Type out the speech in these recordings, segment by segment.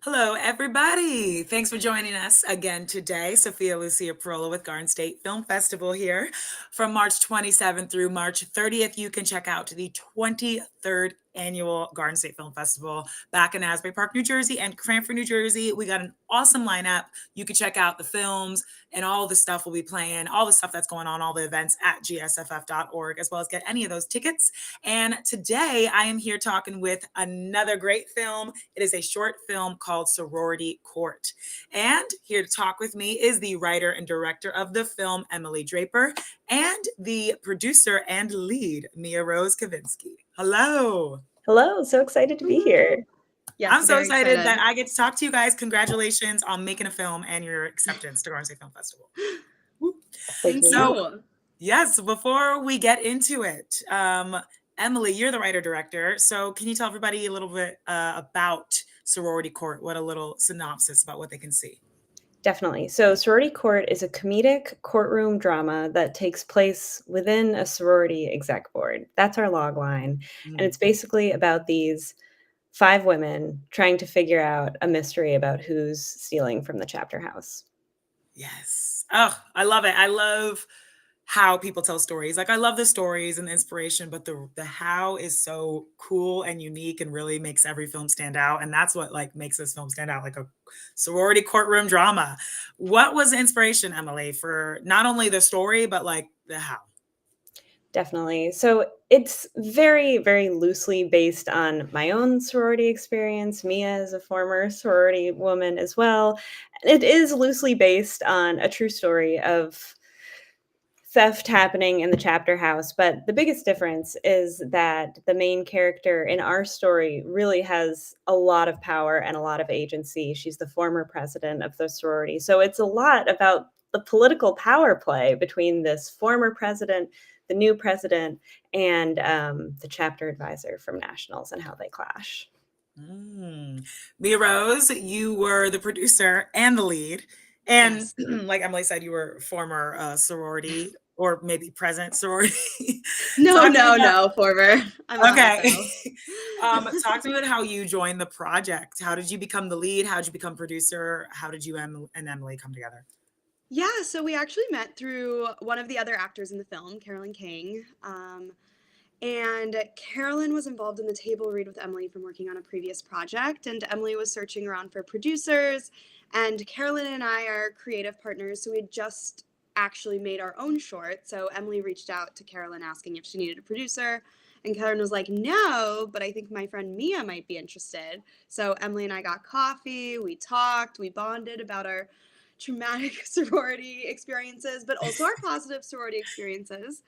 Hello, everybody. Thanks for joining us again today. Sophia Lucia Parola with Garden State Film Festival here from March 27th through March 30th. You can check out the 23rd annual Garden State Film Festival back in Asbury Park, New Jersey and Cranford, New Jersey. We got an awesome lineup. You can check out the films and all the stuff we'll be playing, all the stuff that's going on, all the events at gsff.org, as well as get any of those tickets. And today I am here talking with another great film. It is a short film called Sorority Court. And here to talk with me is the writer and director of the film, Emily Draper, and the producer and lead, Mia Rose Kavinsky. Hello. Hello, so excited to be here. Yes, I'm so very excited that I get to talk to you guys. Congratulations on making a film and your acceptance to Garden State Film Festival. Thank So, you. yes, before we get into it, Emily, you're the writer-director. So can you tell everybody a little bit about Sorority Court? What a little synopsis about what they can see. Definitely. So, Sorority Court is a comedic courtroom drama that takes place within a sorority exec board. That's our log line. And it's basically about these 5 women trying to figure out a mystery about who's stealing from the chapter house. Yes. Oh, I love it. I love how people tell stories. Like I love the stories and the inspiration, but the how is so cool and unique and really makes every film stand out. And that's what like makes this film stand out, like a sorority courtroom drama. What was the inspiration, Emily, for not only the story, but like the how? Definitely. So it's very, very loosely based on my own sorority experience. Mia is a former sorority woman as well. It is loosely based on a true story of theft happening in the chapter house, but the biggest difference is that the main character in our story really has a lot of power and a lot of agency. She's the former president of the sorority. So it's a lot about the political power play between this former president, the new president, and the chapter advisor from Nationals and how they clash. Mia Rose, you were the producer and the lead. And Yes. like Emily said, you were former sorority or maybe present sorority. No, Talk to me no, about, no, former. I'm okay. also. Talk to me about how you joined the project. How did you become the lead? How did you become producer? How did you and Emily come together? Yeah, so we actually met through one of the other actors in the film, Carolyn King. And Carolyn was involved in the table read with Emily from working on a previous project, and Emily was searching around for producers. And Carolyn and I are creative partners, so we had just actually made our own short. So Emily reached out to Carolyn asking if she needed a producer. And Carolyn was like, no, but I think my friend Mia might be interested. So Emily and I got coffee, we talked, we bonded about our traumatic sorority experiences, but also our positive sorority experiences.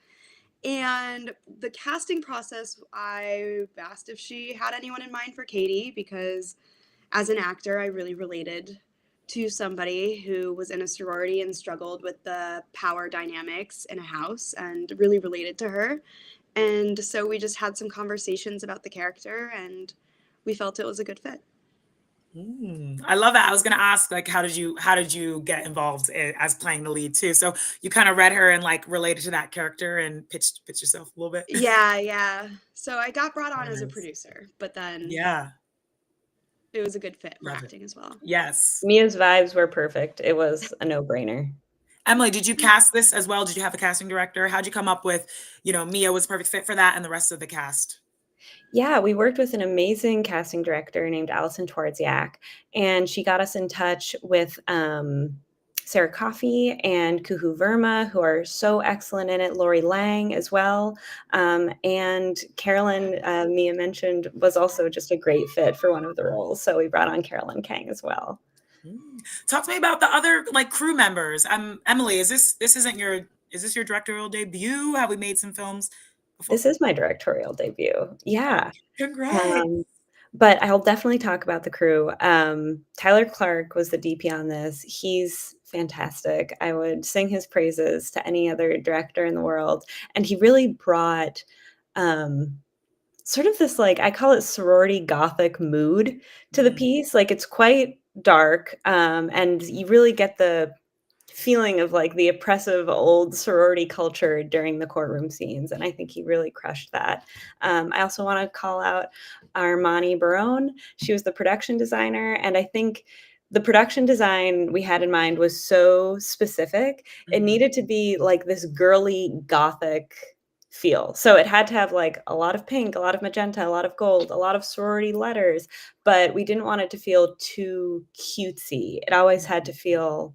And the casting process, I asked if she had anyone in mind for Katie because as an actor, I really related to somebody who was in a sorority and struggled with the power dynamics in a house and really related to her. And so we just had some conversations about the character and we felt it was a good fit. I love that. I was going to ask, like, how did you get involved as playing the lead too? So you kind of read her and like related to that character and pitched yourself a little bit. Yeah. So I got brought on as a producer, but then Yeah, it was a good fit for love it. acting as well. Yes. Mia's vibes were perfect. It was a no-brainer. Emily, did you cast this as well? Did you have a casting director? How'd you come up with, Mia was a perfect fit for that and the rest of the cast? Yeah, we worked with an amazing casting director named Allison Twardziak, and she got us in touch with Sarah Coffey and Kuhu Verma, who are so excellent in it. Lori Lang as well, and Carolyn, Mia mentioned, was also just a great fit for one of the roles. So we brought on Carolyn Kang as well. Talk to me about the other like crew members. Emily, is this your directorial debut? Have we made some films before? This is my directorial debut. Yeah. Congrats. But I'll definitely talk about the crew. Tyler Clark was the DP on this. He's fantastic. I would sing his praises to any other director in the world. And he really brought sort of this, like, I call it sorority gothic mood to the piece. Like, it's quite dark, and you really get the feeling of like the oppressive old sorority culture during the courtroom scenes. And I think he really crushed that. I also want to call out Armani Barone. She was the production designer. And I think the production design we had in mind was so specific. It needed to be like this girly gothic feel. So it had to have like a lot of pink, a lot of magenta, a lot of gold, a lot of sorority letters, but we didn't want it to feel too cutesy. It always had to feel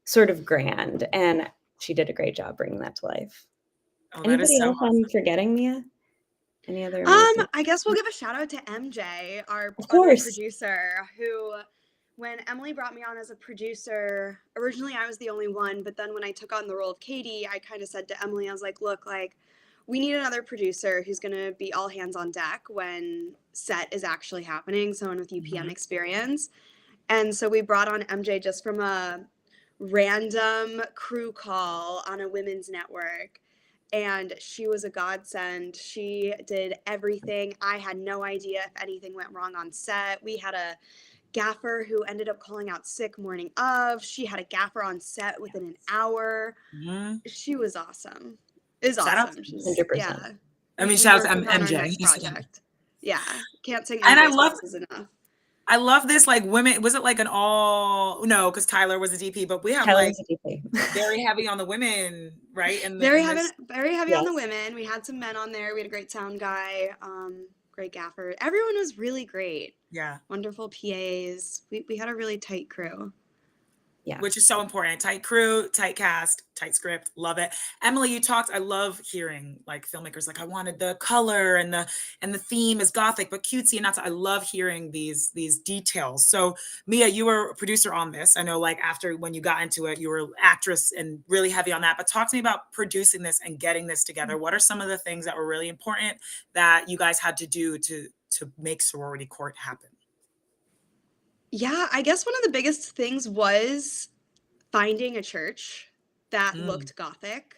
sort of grand, and she did a great job bringing that to life. Oh, that is Anybody so else I'm awesome. forgetting, Mia? Any other amazing? I guess we'll give a shout out to MJ, our Of other course. producer, who, when Emily brought me on as a producer, originally I was the only one, but then when I took on the role of Katie, I kind of said to Emily, I was like, look, like, we need another producer who's going to be all hands on deck when set is actually happening, someone with UPM experience. And so we brought on MJ just from a random crew call on a women's network. And she was a godsend. She did everything. I had no idea if anything went wrong on set. We had a gaffer who ended up calling out sick morning of. She had a gaffer on set within an hour. She was awesome. Is Shout out awesome. to She's 100%. yeah. I mean, We shout out work to with her on our MJ. next project. Yeah, can't sing And MJ's praises enough. I love this, like, women, was it like an all, no, because Tyler was a DP, but we have Tyler like was a DP. very heavy on the women, right? And Very this, heavy on the Yes. women. We had some men on there. We had a great sound guy, great gaffer. Everyone was really great. yeah, Wonderful PAs. We had a really tight crew. Yeah. which is so important. Tight crew, tight cast, tight script. Love it. Emily, you talked, I love hearing like filmmakers like, I wanted the color and the theme is gothic but cutesy, and that's, I love hearing these details. So Mia, you were a producer on this. I know, like, after when you got into it, you were actress and really heavy on that, but talk to me about producing this and getting this together. What are some of the things that were really important that you guys had to do to make Sorority Court happen? Yeah, I guess one of the biggest things was finding a church that looked gothic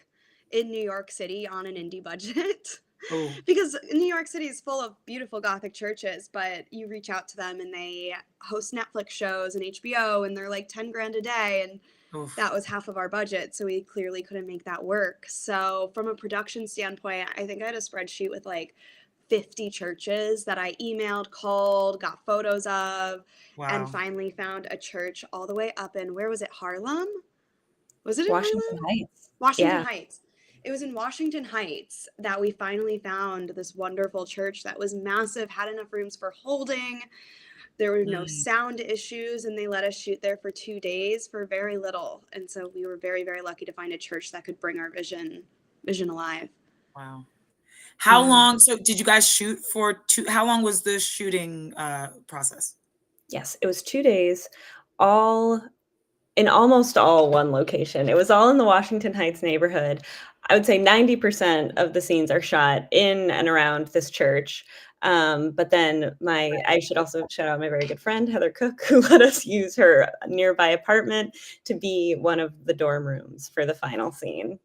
in New York City on an indie budget. Oh, Because New York City is full of beautiful gothic churches, but you reach out to them and they host Netflix shows and HBO and they're like 10 grand a day, and oof. that was half of our budget, so we clearly couldn't make that work. So from a production standpoint, I think I had a spreadsheet with like 50 churches that I emailed, called, got photos of, and Wow. finally found a church all the way up in, where was it, Harlem? Was it in Washington Harlem? Heights. Washington Yeah. Heights. It was in Washington Heights that we finally found this wonderful church that was massive, had enough rooms for holding. There were no sound issues, and they let us shoot there for 2 days for very little. And so we were very, very lucky to find a church that could bring our vision alive. Wow. How Yeah. long? So did you guys shoot for how long was the shooting process? Yes, it was 2 days, all in almost all one location. It was all in the Washington Heights neighborhood. I would say 90% of the scenes are shot in and around this church. But then I should also shout out my very good friend, Heather Cook, who let us use her nearby apartment to be one of the dorm rooms for the final scene.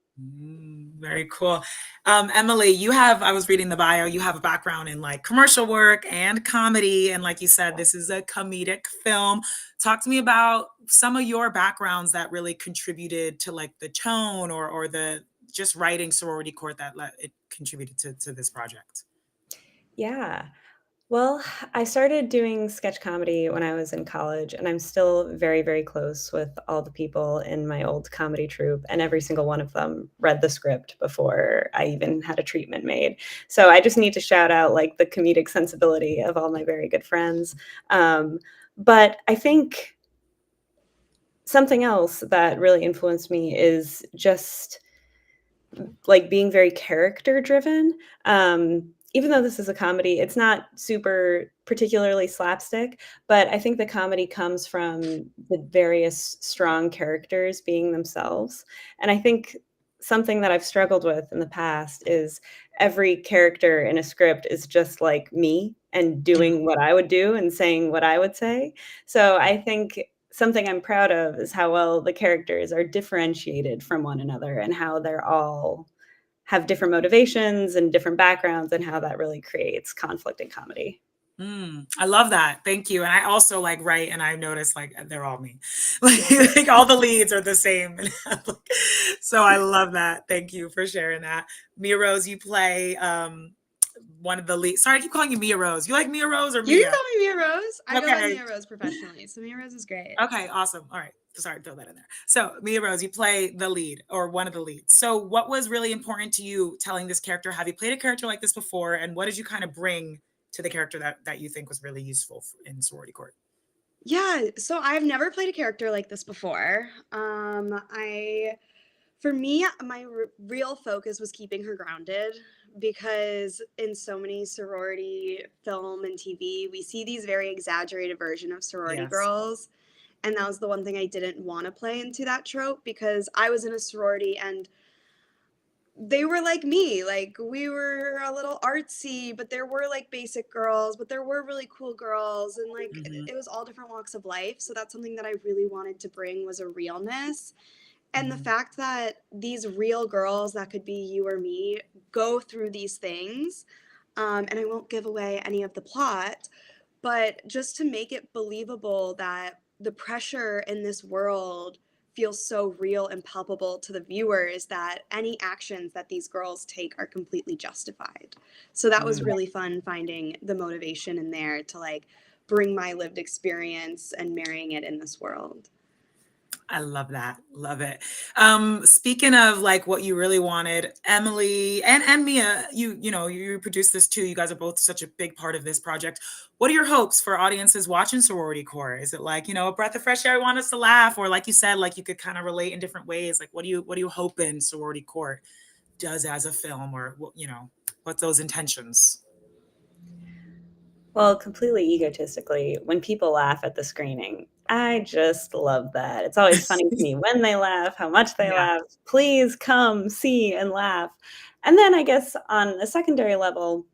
Very cool. Emily, I was reading the bio, you have a background in like commercial work and comedy. And like you said, this is a comedic film. Talk to me about some of your backgrounds that really contributed to like the tone or the just writing Sorority Court that it contributed to this project. Yeah. Well, I started doing sketch comedy when I was in college, and I'm still very, very close with all the people in my old comedy troupe, and every single one of them read the script before I even had a treatment made. So I just need to shout out like the comedic sensibility of all my very good friends. But I think something else that really influenced me is just like being very character driven. Even though this is a comedy, it's not super particularly slapstick, but I think the comedy comes from the various strong characters being themselves. And I think something that I've struggled with in the past is every character in a script is just like me and doing what I would do and saying what I would say. So I think something I'm proud of is how well the characters are differentiated from one another and how they're all have different motivations and different backgrounds and how that really creates conflict in comedy. I love that. Thank you. And I also like write, and I noticed like they're all me. Yeah. Like all the leads are the same. So I love that. Thank you for sharing that. Mia Rose, you play one of the leads. Sorry, I keep calling you Mia Rose. You like Mia Rose or You can Mia? call me Mia Rose. I go by Okay. Mia Rose professionally, so Mia Rose is great. Okay, awesome. All right. Sorry to throw that in there. So, Mia Rose, you play the lead or one of the leads. So, what was really important to you telling this character? Have you played a character like this before? And what did you kind of bring to the character that you think was really useful in Sorority Court? Yeah, so I've never played a character like this before. For me, my real focus was keeping her grounded because in so many sorority film and TV, we see these very exaggerated version of sorority Yes. girls. And that was the one thing I didn't want to play into that trope because I was in a sorority and they were like me. Like we were a little artsy, but there were like basic girls, but there were really cool girls and like Mm-hmm. it was all different walks of life. So that's something that I really wanted to bring was a realness. And the Mm-hmm. fact that these real girls that could be you or me go through these things, and I won't give away any of the plot, but just to make it believable that the pressure in this world feels so real and palpable to the viewers that any actions that these girls take are completely justified. So that was really fun finding the motivation in there to like bring my lived experience and marrying it in this world. I love that. Love it. Speaking of like what you really wanted, Emily and Mia, you produced this too. You guys are both such a big part of this project. What are your hopes for audiences watching Sorority Court? Is it like, a breath of fresh air, want us to laugh, or like you said, like you could kind of relate in different ways? Like what do you hope in Sorority Court does as a film, or what's those intentions? Well, completely egotistically, when people laugh at the screening, I just love that. It's always funny to me when they laugh, how much they Yeah. laugh. Please come see and laugh. And then I guess on a secondary level,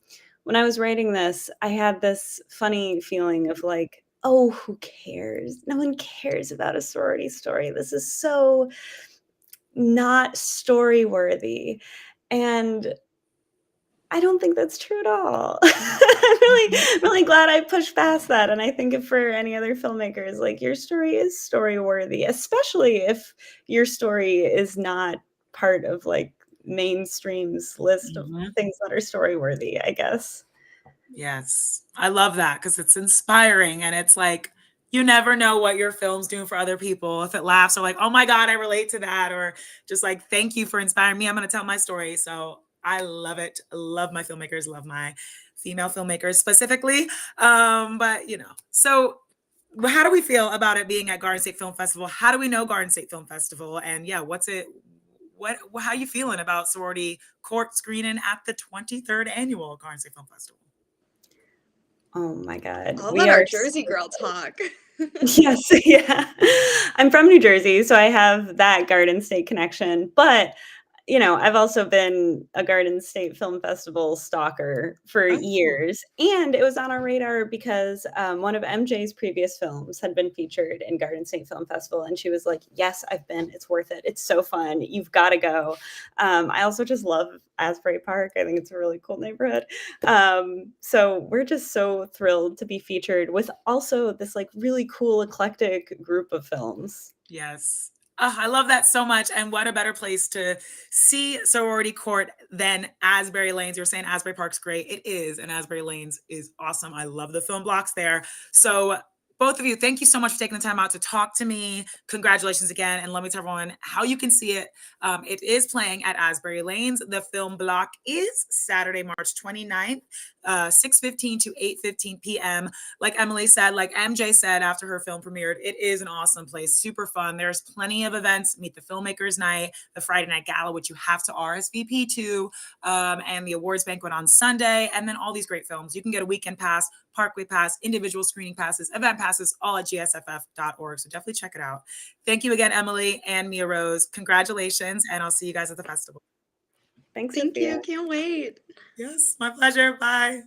when I was writing this, I had this funny feeling of like, oh, who cares? No one cares about a sorority story. This is so not story worthy. And I don't think that's true at all. I'm really glad I pushed past that, and I think if for any other filmmakers, like, your story is story worthy, especially if your story is not part of, like, mainstream's list of Mhm. things that are story worthy, I guess. Yes. I love that because it's inspiring and it's like you never know what your film's doing for other people. If it laughs or like, oh my God, I relate to that, or just like, thank you for inspiring me. I'm going to tell my story. So I love it. I love my filmmakers, love my female filmmakers specifically. So how do we feel about it being at Garden State Film Festival? How do we know Garden State Film Festival? And yeah, how you feeling about Sorority Court screening at the 23rd annual Garden State Film Festival? Oh my god. I'll We let our are Jersey so girl talk. Yes, yeah. I'm from New Jersey, so I have that Garden State connection, but, I've also been a Garden State Film Festival stalker for Oh. years, and it was on our radar because, one of MJ's previous films had been featured in Garden State Film Festival, and she was like, "Yes, I've been. It's worth it. It's so fun. You've gotta go." I also just love Asbury Park. I think it's a really cool neighborhood. So we're just so thrilled to be featured with also this like really cool eclectic group of films. Yes. Oh, I love that so much. And what a better place to see Sorority Court than Asbury Lanes. You're saying Asbury Park's great. It is. And Asbury Lanes is awesome. I love the film blocks there. So both of you, thank you so much for taking the time out to talk to me. Congratulations again. And let me tell everyone how you can see it. It is playing at Asbury Lanes. The film block is Saturday, March 29th, 6:15 to 8:15 p.m. Like Emily said, like MJ said after her film premiered, it is an awesome place, super fun. There's plenty of events, Meet the Filmmakers Night, the Friday Night Gala, which you have to RSVP to, and the awards banquet on Sunday, and then all these great films. You can get a weekend pass, Parkway Pass, individual screening passes, event passes, all at gsff.org. So definitely check it out. Thank you again, Emily and Mia Rose. Congratulations, and I'll see you guys at the festival. Thanks, Thank Sophia. you. Can't wait. Yes, my pleasure. Bye.